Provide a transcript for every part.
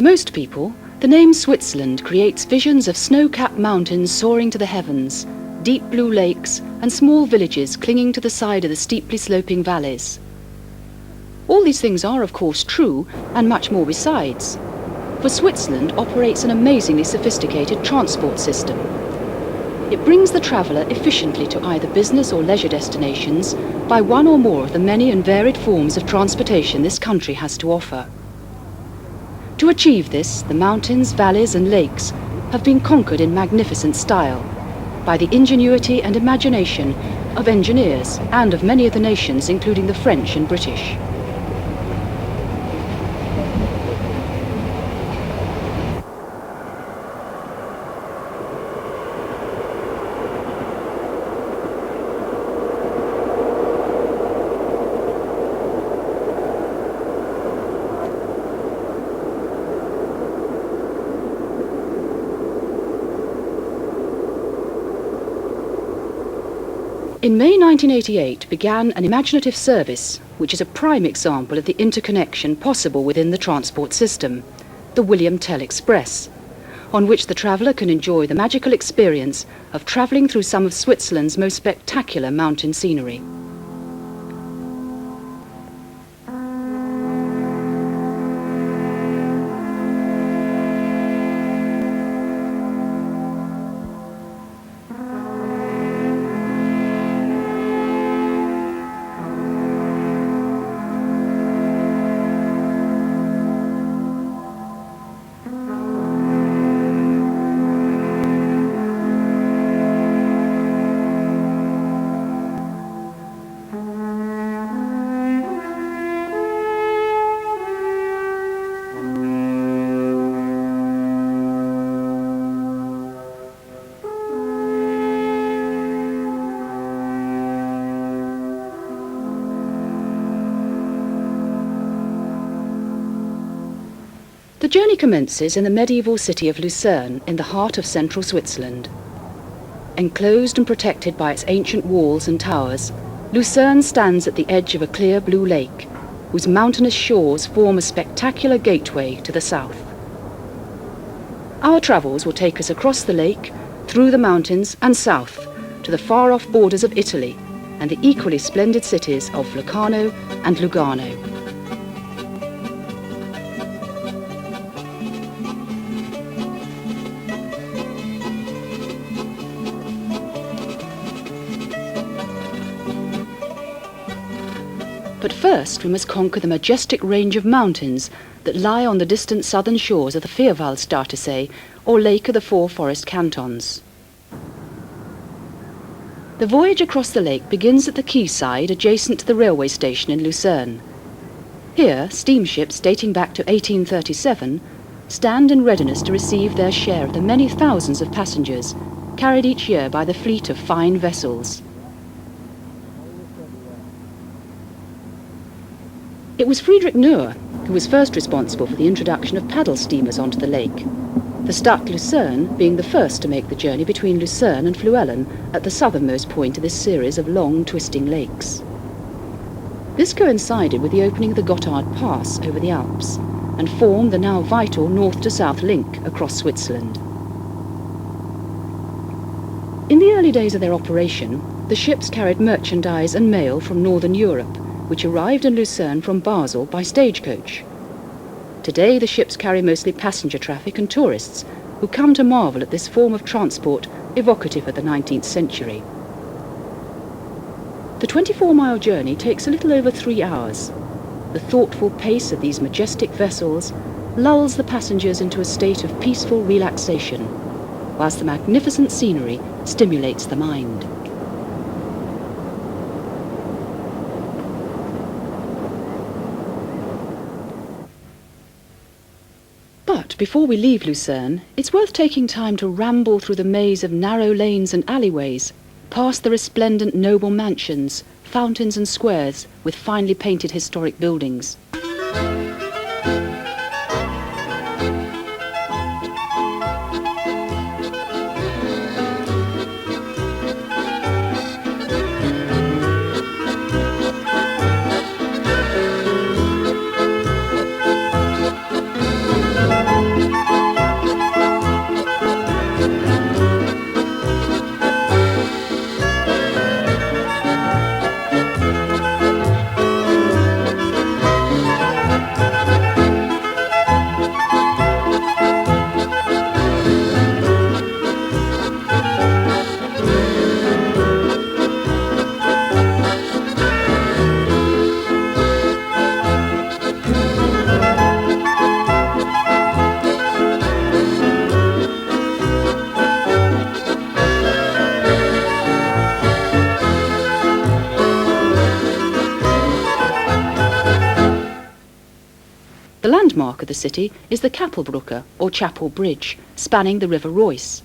most people, the name Switzerland creates visions of snow-capped mountains soaring to the heavens, deep blue lakes, and small villages clinging to the side of the steeply sloping valleys. All these things are, of course, true, and much more besides. For Switzerland operates an amazingly sophisticated transport system. It brings the traveller efficiently to either business or leisure destinations by one or more of the many and varied forms of transportation this country has to offer. To achieve this, the mountains, valleys and lakes have been conquered in magnificent style by the ingenuity and imagination of engineers and of many of the nations, including the French and British. In May 1988 began an imaginative service, which is a prime example of the interconnection possible within the transport system, the William Tell Express, on which the traveller can enjoy the magical experience of travelling through some of Switzerland's most spectacular mountain scenery. The journey commences in the medieval city of Lucerne, in the heart of central Switzerland. Enclosed and protected by its ancient walls and towers, Lucerne stands at the edge of a clear blue lake, whose mountainous shores form a spectacular gateway to the south. Our travels will take us across the lake, through the mountains and south, to the far-off borders of Italy and the equally splendid cities of Legano and Lugano. But first we must conquer the majestic range of mountains that lie on the distant southern shores of the Vierwaldstaatensee, or Lake of the Four Forest Cantons. The voyage across the lake begins at the quayside adjacent to the railway station in Lucerne. Here, steamships dating back to 1837 stand in readiness to receive their share of the many thousands of passengers carried each year by the fleet of fine vessels. It was Friedrich Nuhr who was first responsible for the introduction of paddle steamers onto the lake, the Stadt Lucerne being the first to make the journey between Lucerne and Fluellen at the southernmost point of this series of long, twisting lakes. This coincided with the opening of the Gotthard Pass over the Alps and formed the now vital north-to-south link across Switzerland. In the early days of their operation, the ships carried merchandise and mail from northern Europe, which arrived in Lucerne from Basel by stagecoach. Today the ships carry mostly passenger traffic and tourists, who come to marvel at this form of transport evocative of the 19th century. The 24-mile journey takes a little over 3 hours. The thoughtful pace of these majestic vessels lulls the passengers into a state of peaceful relaxation, whilst the magnificent scenery stimulates the mind. But before we leave Lucerne, it's worth taking time to ramble through the maze of narrow lanes and alleyways, past the resplendent noble mansions, fountains and squares with finely painted historic buildings. The landmark of the city is the Kapelbrücke, or Chapel Bridge, spanning the River Reuss.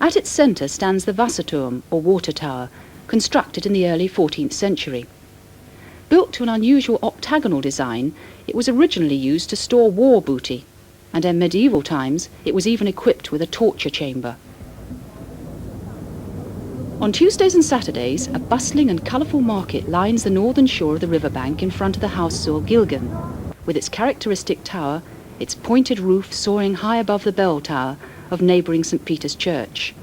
At its centre stands the Wasserturm, or water tower, constructed in the early 14th century. Built to an unusual octagonal design, it was originally used to store war booty, and in medieval times it was even equipped with a torture chamber. On Tuesdays and Saturdays, a bustling and colourful market lines the northern shore of the riverbank in front of the house zur Gilgen, with its characteristic tower, its pointed roof soaring high above the bell tower of neighbouring St. Peter's Church.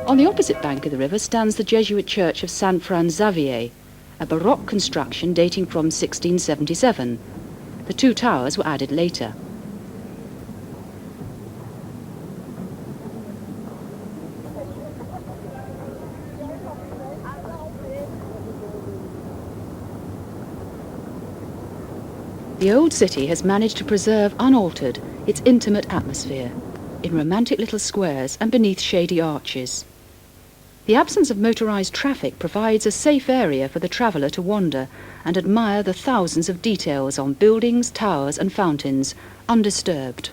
On the opposite bank of the river stands the Jesuit church of St. Franz Xavier, a Baroque construction dating from 1677. The two towers were added later. The old city has managed to preserve unaltered its intimate atmosphere, in romantic little squares and beneath shady arches. The absence of motorised traffic provides a safe area for the traveller to wander and admire the thousands of details on buildings, towers and fountains, undisturbed.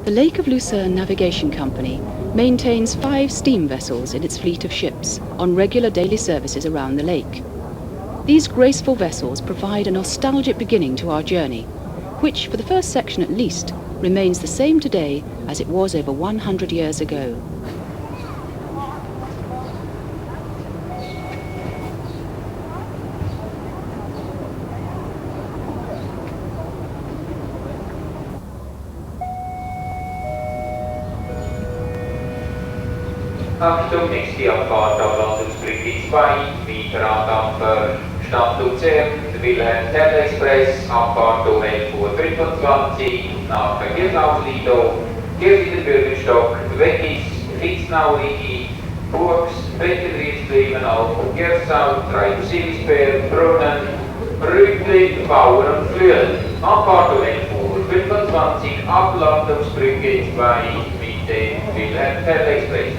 The Lake of Lucerne Navigation Company maintains 5 steam vessels in its fleet of ships on regular daily services around the lake. These graceful vessels provide a nostalgic beginning to our journey, which, for the first section at least, remains the same today as it was over 100 years ago. Achtung, nächste Abfahrt auf Landungsbrücke 2, weiter für Stadt Lucerne, Wilhelm Tell Express, Abfahrt um 11:25 Uhr nach Verkehrsauslido, Kirchlicher Bürgerstock, Weggis, Fitznau-Rigi, Burgs, Bettelriedsleben auf Gersau, Treiber-Silisberg, Brunnen, Rütli, Bauer und Flüel. Abfahrt um 11:25 Uhr, Ablandungsbrücke 2 mit dem Wilhelm Tell Express.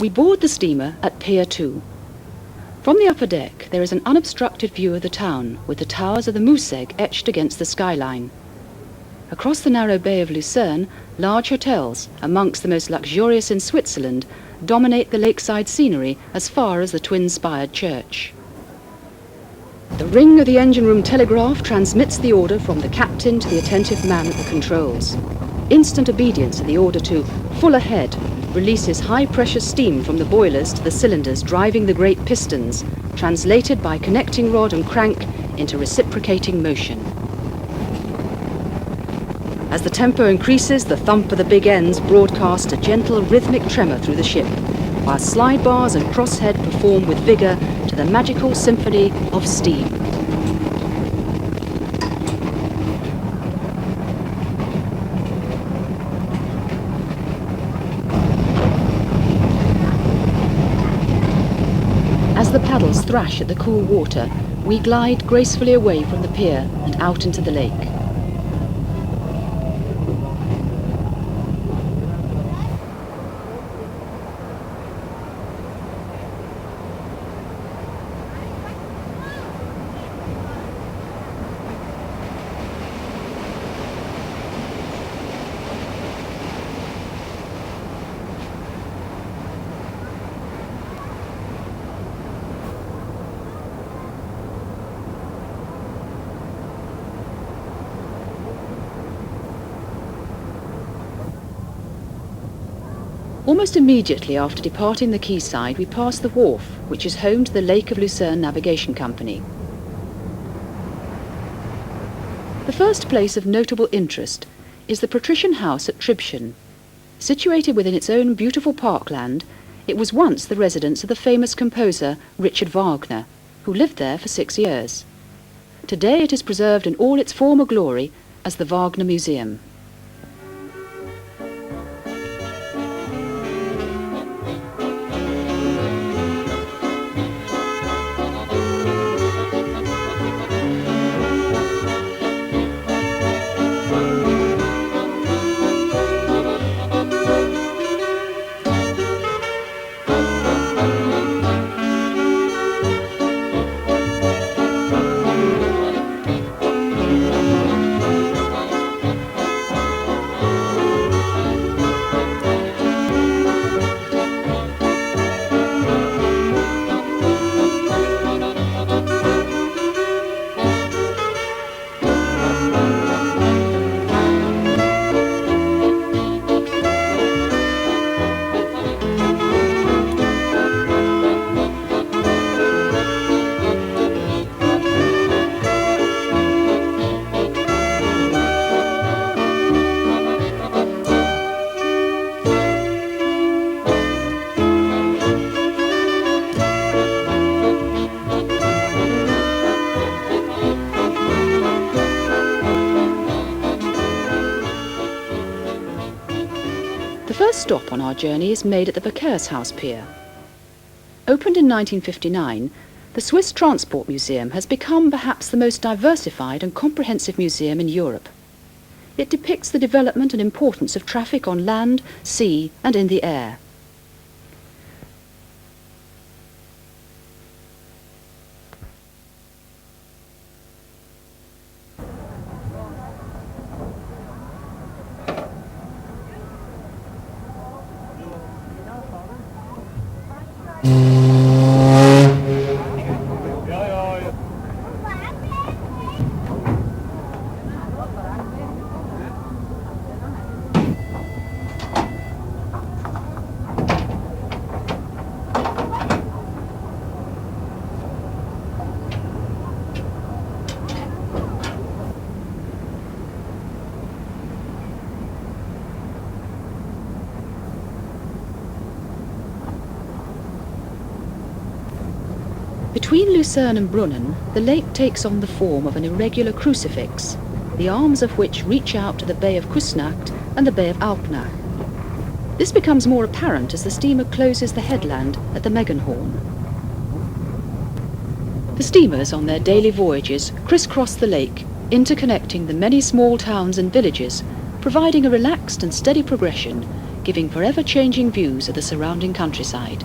We board the steamer at Pier 2. From the upper deck, there is an unobstructed view of the town, with the towers of the Mouseg etched against the skyline. Across the narrow bay of Lucerne, large hotels, amongst the most luxurious in Switzerland, dominate the lakeside scenery as far as the twin-spired church. The ring of the engine room telegraph transmits the order from the captain to the attentive man at the controls. Instant obedience to the order to "full ahead" releases high-pressure steam from the boilers to the cylinders driving the great pistons, translated by connecting rod and crank into reciprocating motion. As the tempo increases, the thump of the big ends broadcasts a gentle rhythmic tremor through the ship, while slide bars and crosshead perform with vigour to the magical symphony of steam. As the paddles thrash at the cool water, we glide gracefully away from the pier and out into the lake. Almost immediately after departing the quayside, we pass the wharf, which is home to the Lake of Lucerne Navigation Company. The first place of notable interest is the patrician house at Tribschen. Situated within its own beautiful parkland, it was once the residence of the famous composer Richard Wagner, who lived there for 6 years. Today it is preserved in all its former glory as the Wagner Museum. The first stop on our journey is made at the Verkehrshaus Pier. Opened in 1959, the Swiss Transport Museum has become perhaps the most diversified and comprehensive museum in Europe. It depicts the development and importance of traffic on land, sea and in the air. Between Lucerne and Brunnen, the lake takes on the form of an irregular crucifix, the arms of which reach out to the Bay of Küsnacht and the Bay of Alpnach. This becomes more apparent as the steamer closes the headland at the Megenhorn. The steamers on their daily voyages crisscross the lake, interconnecting the many small towns and villages, providing a relaxed and steady progression, giving forever changing views of the surrounding countryside.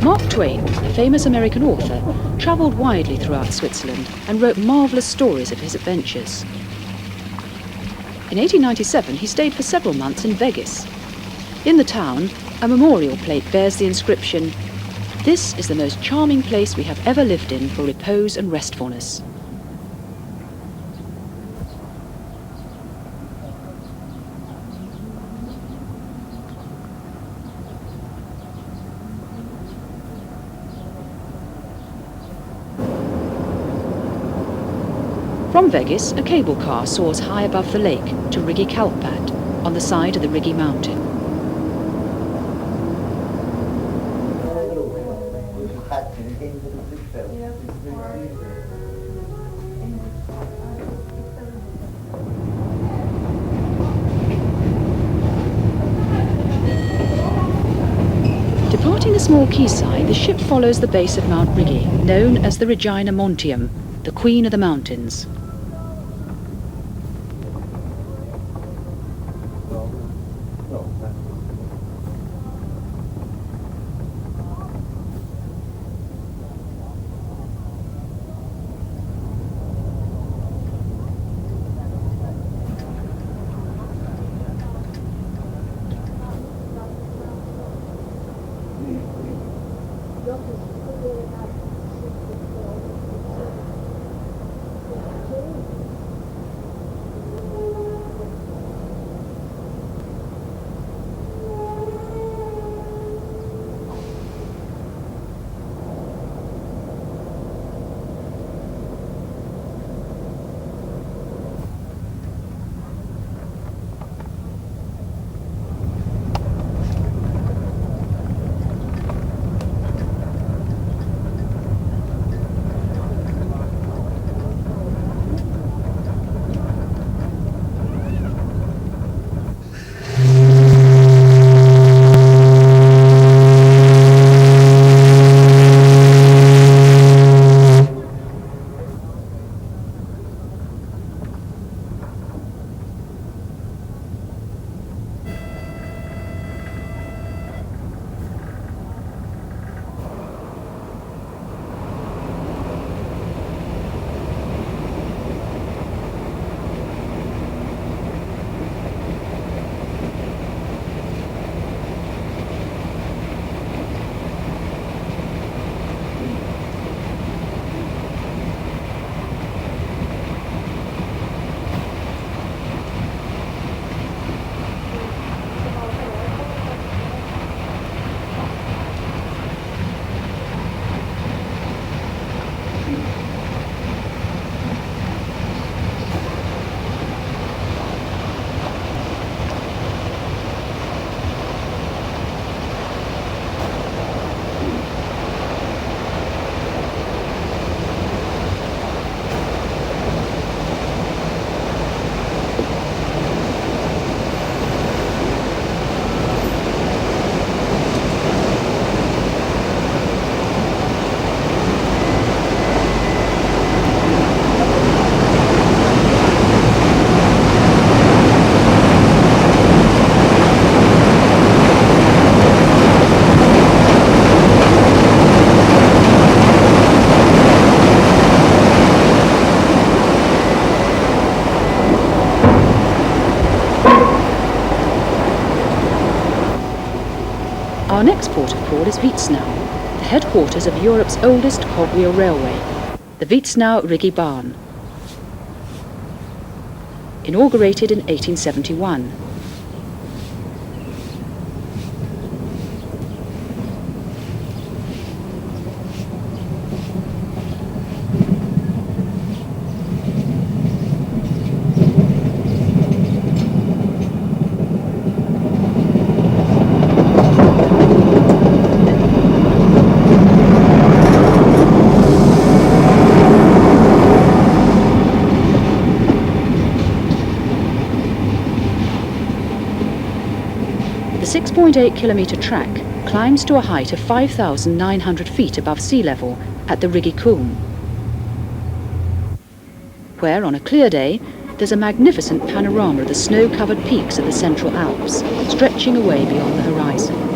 Mark Twain, a famous American author, travelled widely throughout Switzerland and wrote marvellous stories of his adventures. In 1897 he stayed for several months in Vegas. In the town, a memorial plate bears the inscription, "This is the most charming place we have ever lived in for repose and restfulness." From Vegas, a cable car soars high above the lake to Rigi Kalpad, on the side of the Rigi mountain. Departing the small quayside, the ship follows the base of Mount Rigi, known as the Regina Montium, the Queen of the Mountains. Our next port of call is Wiesnau, the headquarters of Europe's oldest cogwheel railway, the Wiesnau-Rigi Bahn. Inaugurated in 1871. The 6.8-kilometre track climbs to a height of 5,900 feet above sea level at the Rigi Kulm, where on a clear day there's a magnificent panorama of the snow-covered peaks of the Central Alps, stretching away beyond the horizon.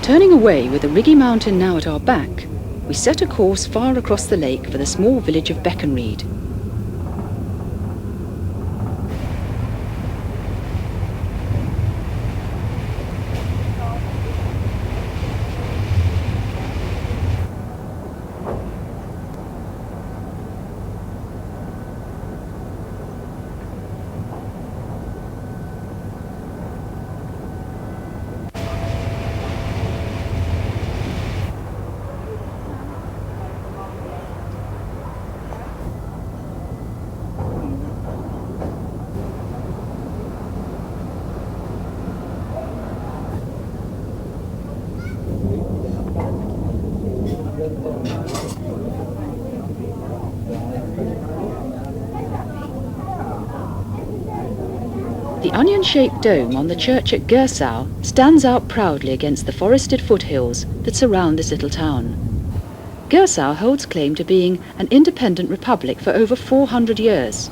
Turning away with the Rigi mountain now at our back, we set a course far across the lake for the small village of Beckenried. The onion-shaped dome on the church at Gersau stands out proudly against the forested foothills that surround this little town. Gersau holds claim to being an independent republic for over 400 years,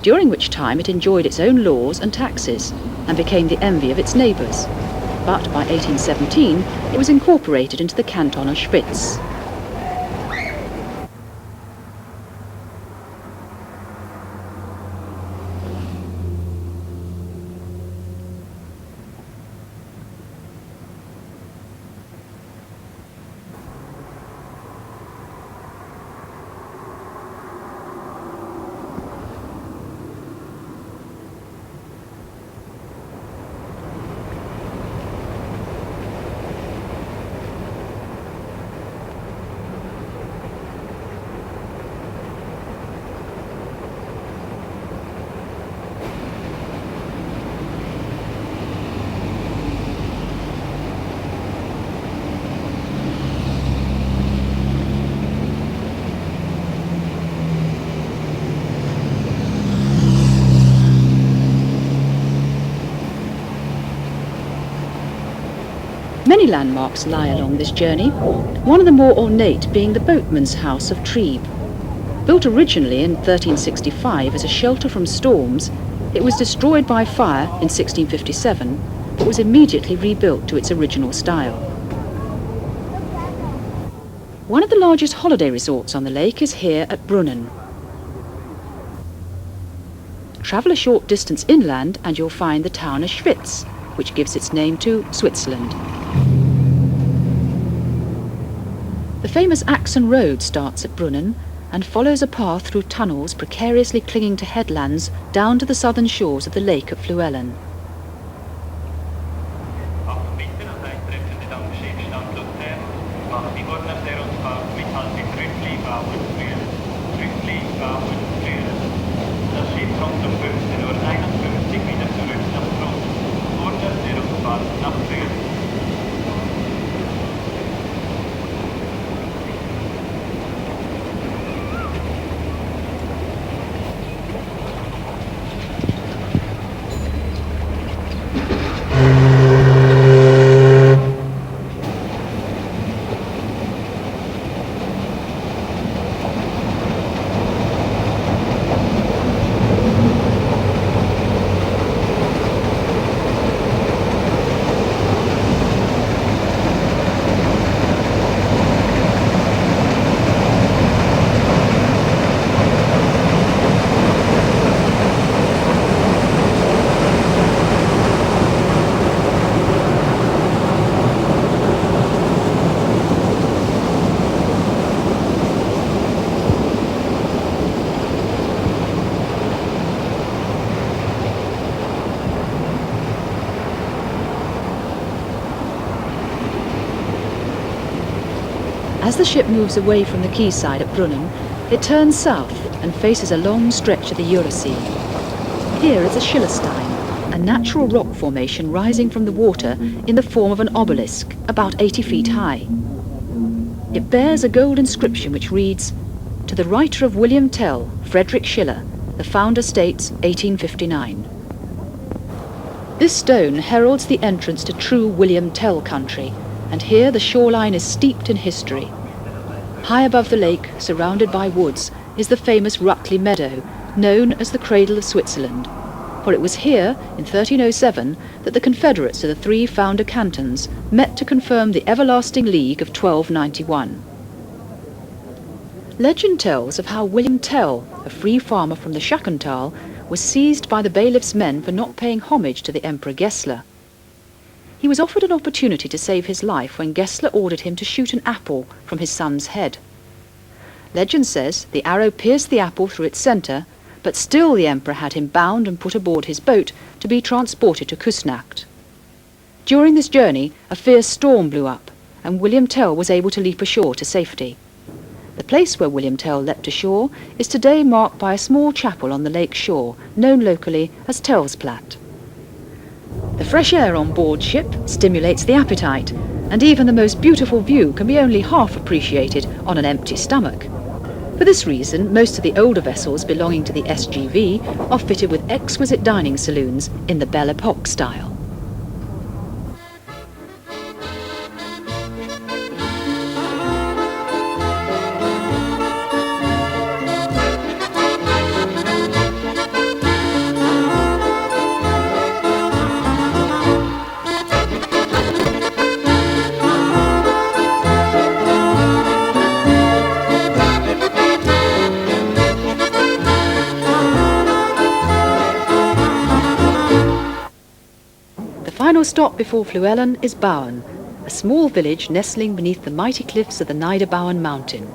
during which time it enjoyed its own laws and taxes and became the envy of its neighbours. But by 1817 it was incorporated into the canton of Schwyz. Many landmarks lie along this journey, one of the more ornate being the boatman's house of Trieb. Built originally in 1365 as a shelter from storms, it was destroyed by fire in 1657, but was immediately rebuilt to its original style. One of the largest holiday resorts on the lake is here at Brunnen. Travel a short distance inland and you'll find the town of Schwyz, which gives its name to Switzerland. The famous Axen Road starts at Brunnen and follows a path through tunnels precariously clinging to headlands down to the southern shores of the lake at Fluellen. As the ship moves away from the quayside at Brunnen, it turns south and faces a long stretch of the Jursee. Here is a Schillerstein, a natural rock formation rising from the water in the form of an obelisk, about 80 feet high. It bears a gold inscription which reads, "To the writer of William Tell, Frederick Schiller, the founder states 1859. This stone heralds the entrance to true William Tell country, and here the shoreline is steeped in history. High above the lake, surrounded by woods, is the famous Rutley Meadow, known as the Cradle of Switzerland, for it was here, in 1307, that the confederates of the three founder cantons met to confirm the everlasting League of 1291. Legend tells of how William Tell, a free farmer from the Schachental, was seized by the bailiff's men for not paying homage to the Emperor Gessler. He was offered an opportunity to save his life when Gessler ordered him to shoot an apple from his son's head. Legend says the arrow pierced the apple through its centre, but still the emperor had him bound and put aboard his boat to be transported to Küsnacht. During this journey, a fierce storm blew up, and William Tell was able to leap ashore to safety. The place where William Tell leapt ashore is today marked by a small chapel on the lake shore, known locally as Tellsplat. The fresh air on board ship stimulates the appetite, and even the most beautiful view can be only half appreciated on an empty stomach. For this reason, most of the older vessels belonging to the SGV are fitted with exquisite dining saloons in the Belle Epoque style. The final stop before Fluellen is Bauen, a small village nestling beneath the mighty cliffs of the Niederbauen mountain.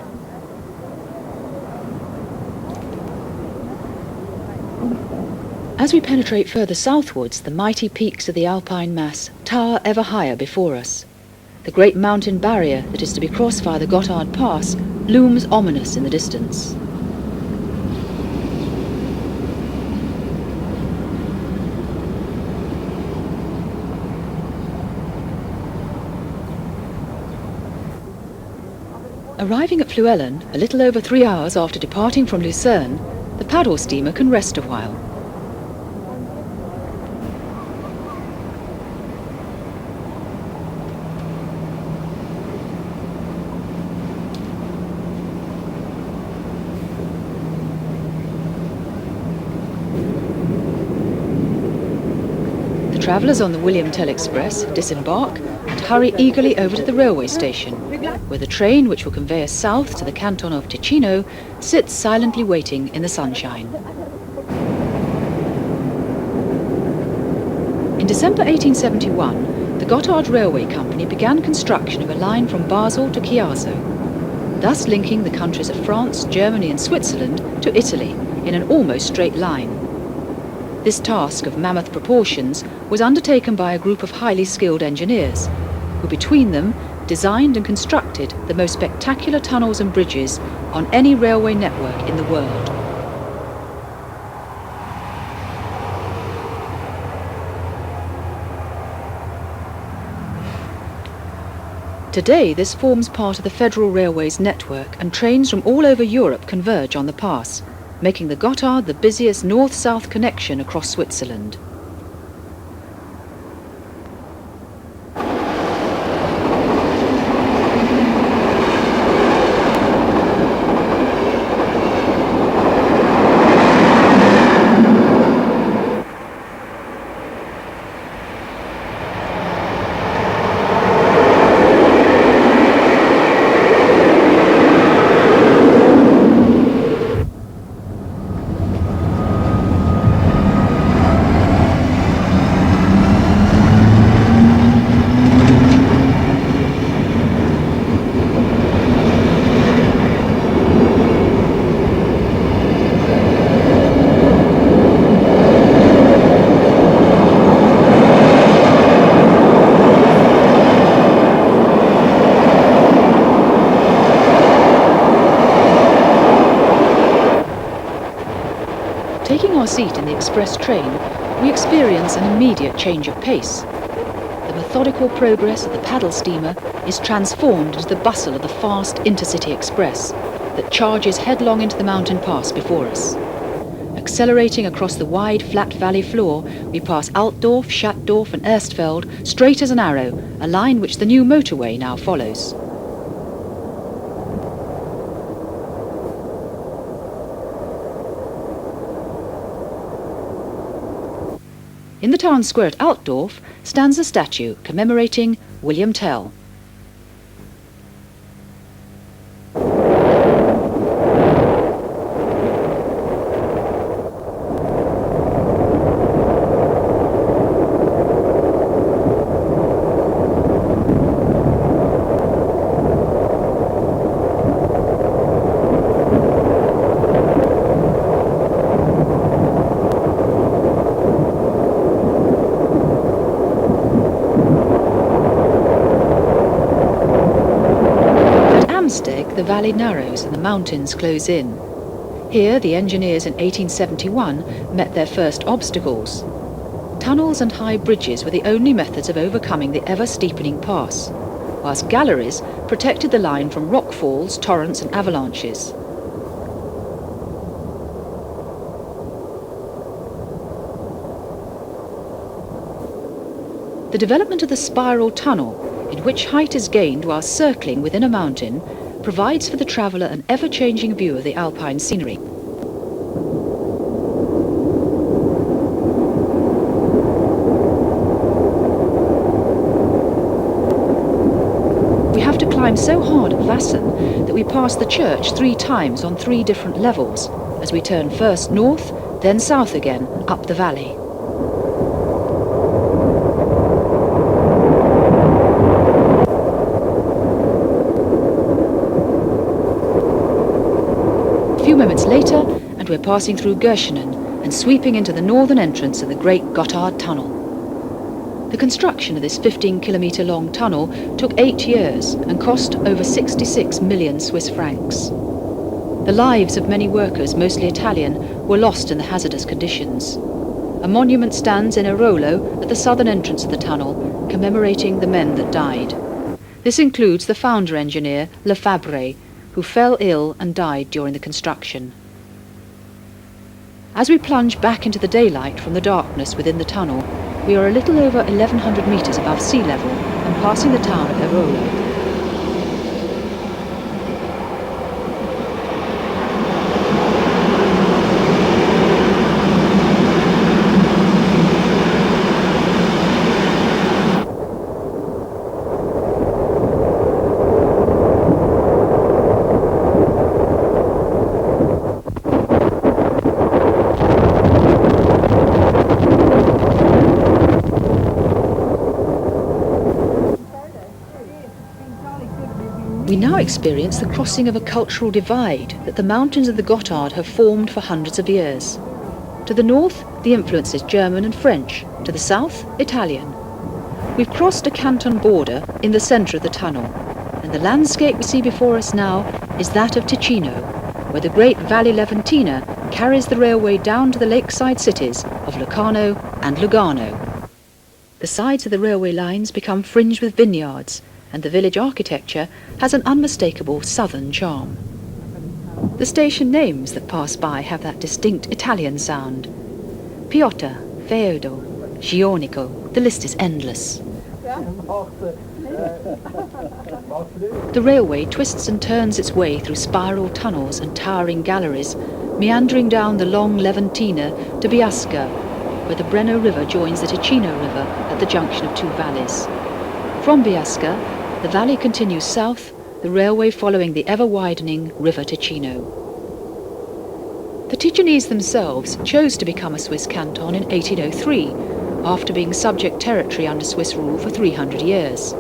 As we penetrate further southwards, the mighty peaks of the Alpine mass tower ever higher before us. The great mountain barrier that is to be crossed via the Gotthard Pass looms ominous in the distance. Arriving at Fluellen, a little over 3 hours after departing from Lucerne, the paddle steamer can rest a while. The travellers on the William Tell Express disembark and hurry eagerly over to the railway station, where the train, which will convey us south to the canton of Ticino, sits silently waiting in the sunshine. In December 1871, the Gotthard Railway Company began construction of a line from Basel to Chiasso, thus linking the countries of France, Germany and Switzerland to Italy in an almost straight line. This task of mammoth proportions was undertaken by a group of highly skilled engineers, who between them designed and constructed the most spectacular tunnels and bridges on any railway network in the world. Today, this forms part of the Federal Railway's network, and trains from all over Europe converge on the pass, making the Gotthard the busiest north-south connection across Switzerland. Taking our seat in the express train, we experience an immediate change of pace. The methodical progress of the paddle steamer is transformed into the bustle of the fast intercity express that charges headlong into the mountain pass before us. Accelerating across the wide, flat valley floor, we pass Altdorf, Schattdorf and Erstfeld straight as an arrow, a line which the new motorway now follows. In the town square at Altdorf stands a statue commemorating William Tell. The valley narrows and the mountains close in. Here the engineers in 1871 met their first obstacles. Tunnels and high bridges were the only methods of overcoming the ever-steepening pass, whilst galleries protected the line from rockfalls, torrents and avalanches. The development of the spiral tunnel, in which height is gained while circling within a mountain, provides for the traveller an ever-changing view of the alpine scenery. We have to climb so hard at Wassen that we pass the church 3 times on 3 different levels, as we turn first north, then south again, up the valley. A few moments later, and we're passing through Gotthard and sweeping into the northern entrance of the Great Gotthard Tunnel. The construction of this 15-kilometre-long tunnel took 8 years and cost over 66 million Swiss francs. The lives of many workers, mostly Italian, were lost in the hazardous conditions. A monument stands in Arolo at the southern entrance of the tunnel, commemorating the men that died. This includes the founder engineer, Lefebvre, who fell ill and died during the construction. As we plunge back into the daylight from the darkness within the tunnel, we are a little over 1,100 metres above sea level and passing the town of Arolo. We now experience the crossing of a cultural divide that the mountains of the Gotthard have formed for hundreds of years. To the north, the influence is German and French. To the south, Italian. We've crossed a canton border in the centre of the tunnel, and the landscape we see before us now is that of Ticino, where the great Valley Leventina carries the railway down to the lakeside cities of Lucerne and Legano. The sides of the railway lines become fringed with vineyards, and the village architecture has an unmistakable southern charm. The station names that pass by have that distinct Italian sound. Piotta, Feodo, Gionico, the list is endless. The railway twists and turns its way through spiral tunnels and towering galleries, meandering down the long Leventina to Biasca, where the Breno River joins the Ticino River at the junction of two valleys. From Biasca, the valley continues south, the railway following the ever-widening River Ticino. The Ticinese themselves chose to become a Swiss canton in 1803, after being subject territory under Swiss rule for 300 years.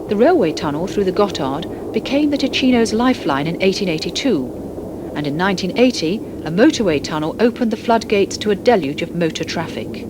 The railway tunnel through the Gotthard became the Ticino's lifeline in 1882, and in 1980 a motorway tunnel opened the floodgates to a deluge of motor traffic.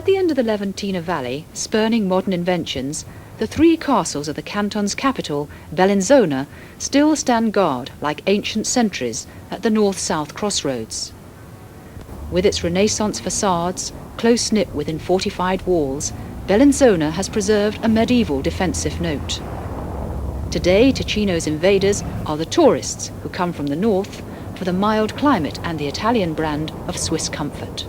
At the end of the Leventina Valley, spurning modern inventions, the three castles of the canton's capital, Bellinzona, still stand guard like ancient sentries at the north-south crossroads. With its Renaissance facades, close-knit within fortified walls, Bellinzona has preserved a medieval defensive note. Today, Ticino's invaders are the tourists who come from the north for the mild climate and the Italian brand of Swiss comfort.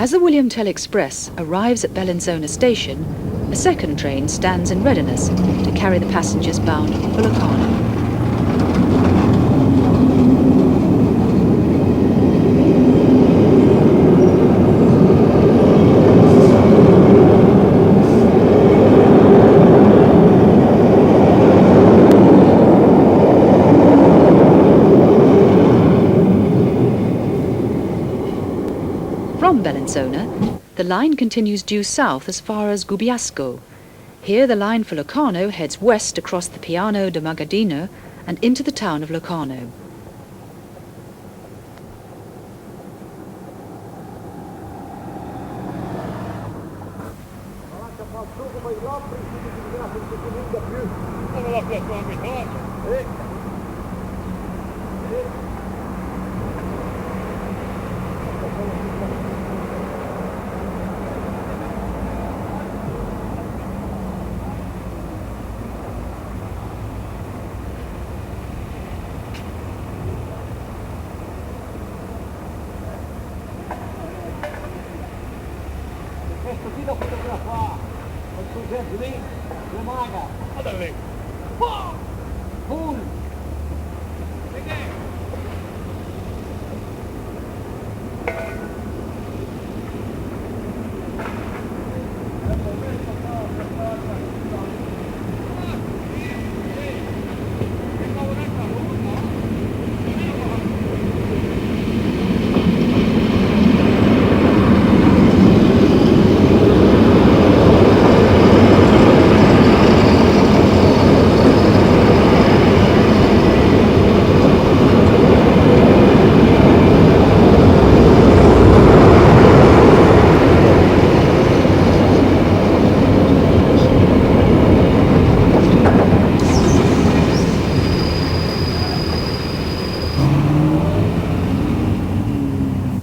As the William Tell Express arrives at Bellinzona station, a second train stands in readiness to carry the passengers bound for Locarno. From Bellinzona, the line continues due south as far as Gubiasco. Here the line for Locarno heads west across the Piano de Magadino and into the town of Locarno.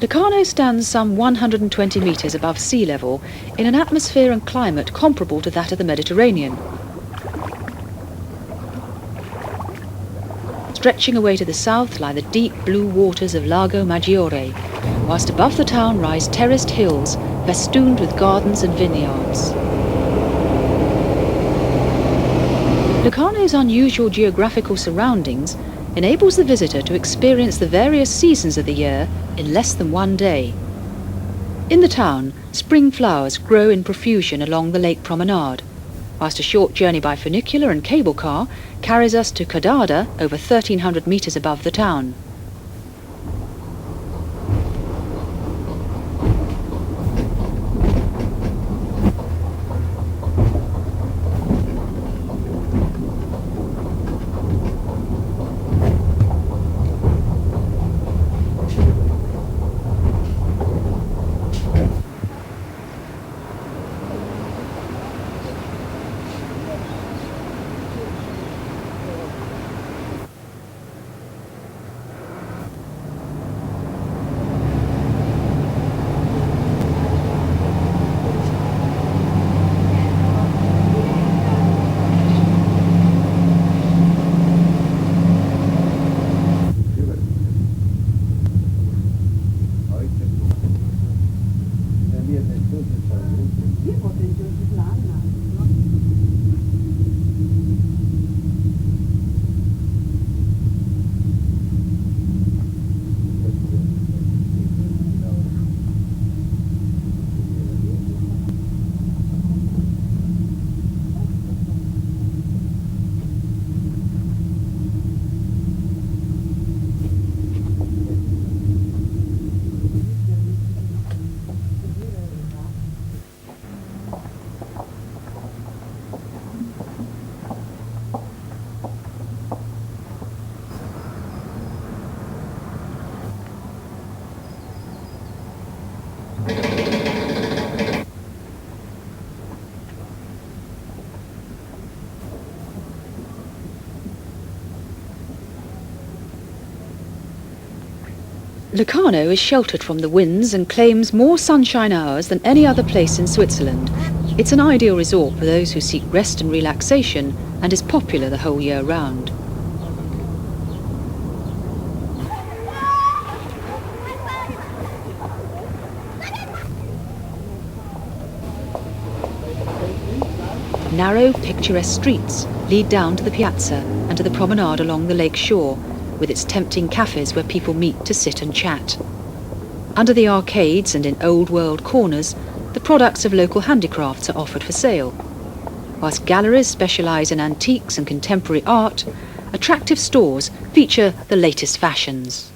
Locarno stands some 120 metres above sea level in an atmosphere and climate comparable to that of the Mediterranean. Stretching away to the south lie the deep blue waters of Lago Maggiore, whilst above the town rise terraced hills festooned with gardens and vineyards. Locarno's unusual geographical surroundings enables the visitor to experience the various seasons of the year in less than one day. In the town, spring flowers grow in profusion along the lake promenade, whilst a short journey by funicular and cable car carries us to Gotthard, over 1,300 metres above the town. Locarno is sheltered from the winds and claims more sunshine hours than any other place in Switzerland. It's an ideal resort for those who seek rest and relaxation and is popular the whole year round. narrow, picturesque streets lead down to the piazza and to the promenade along the lake shore, with its tempting cafes where people meet to sit and chat. Under the arcades and in old-world corners, the products of local handicrafts are offered for sale. Whilst galleries specialise in antiques and contemporary art, attractive stores feature the latest fashions.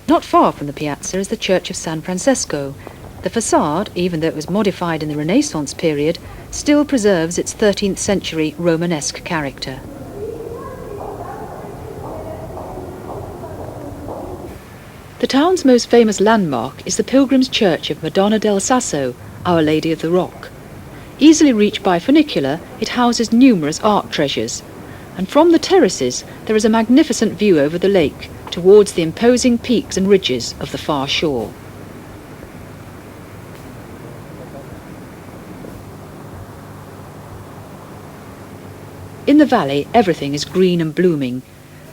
Not far from the piazza is the Church of San Francesco. The facade, even though it was modified in the Renaissance period, still preserves its 13th century Romanesque character. The town's most famous landmark is the Pilgrim's Church of Madonna del Sasso, Our Lady of the Rock. Easily reached by funicular, it houses numerous art treasures, and from the terraces there is a magnificent view over the lake towards the imposing peaks and ridges of the far shore. In the valley, everything is green and blooming.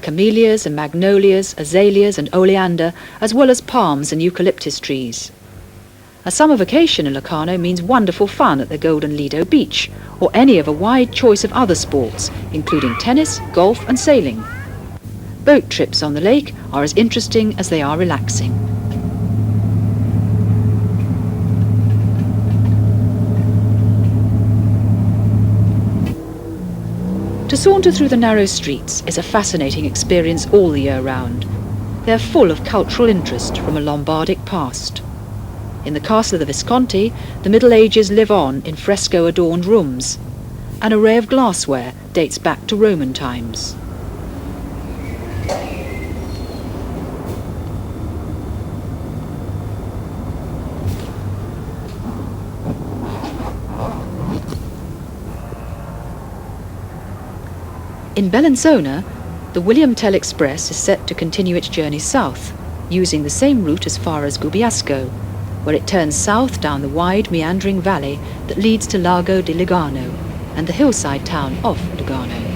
Camellias and magnolias, azaleas and oleander, as well as palms and eucalyptus trees. A summer vacation in Locarno means wonderful fun at the Golden Lido Beach, or any of a wide choice of other sports, including tennis, golf and sailing. Boat trips on the lake are as interesting as they are relaxing. To saunter through the narrow streets is a fascinating experience all the year round. They are full of cultural interest from a Lombardic past. In the castle of the Visconti, the Middle Ages live on in fresco-adorned rooms. An array of glassware dates back to Roman times. In Bellinzona, the William Tell Express is set to continue its journey south, using the same route as far as Gubbio, where it turns south down the wide meandering valley that leads to Lago di Legano and the hillside town of Legano.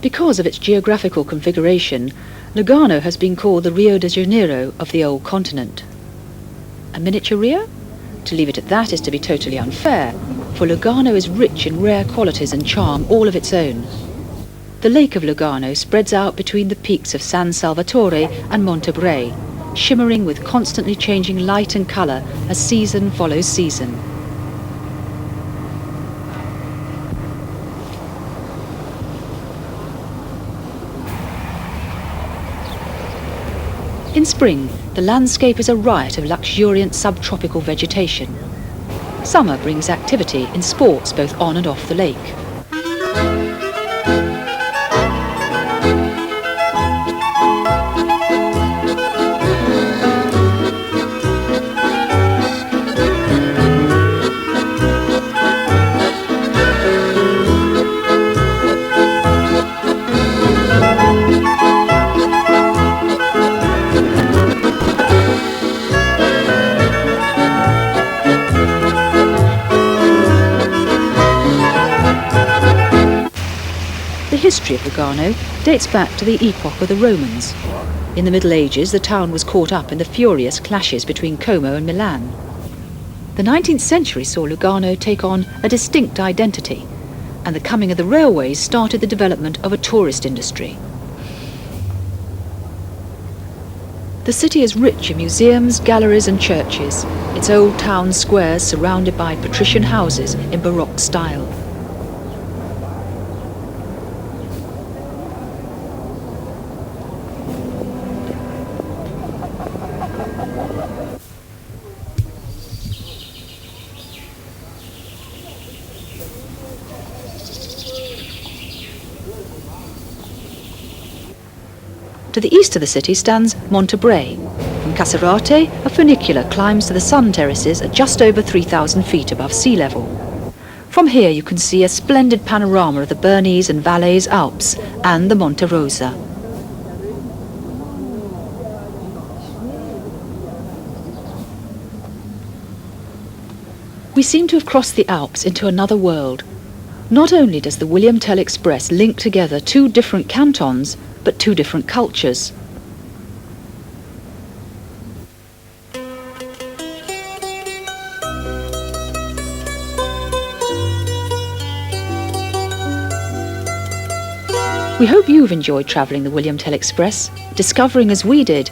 Because of its geographical configuration, Legano has been called the Rio de Janeiro of the old continent. A miniature Rio? To leave it at that is to be totally unfair, for Legano is rich in rare qualities and charm all of its own. The lake of Legano spreads out between the peaks of San Salvatore and Montebrei, shimmering with constantly changing light and colour as season follows season. In spring, the landscape is a riot of luxuriant subtropical vegetation. Summer brings activity in sports both on and off the lake. The history of Legano dates back to the epoch of the Romans. In the Middle Ages, the town was caught up in the furious clashes between Como and Milan. The 19th century saw Lugano take on a distinct identity, and the coming of the railways started the development of a tourist industry. The city is rich in museums, galleries and churches, its old town squares surrounded by patrician houses in Baroque style. To the east of the city stands Montebrae. From Caserate, a funicular climbs to the sun terraces at just over 3,000 feet above sea level. From here you can see a splendid panorama of the Bernese and Valais Alps and the Monte Rosa. We seem to have crossed the Alps into another world. Not only does the William Tell Express link together two different cantons, but two different cultures. We hope you've enjoyed travelling the William Tell Express, discovering as we did,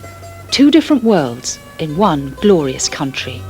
two different worlds in one glorious country.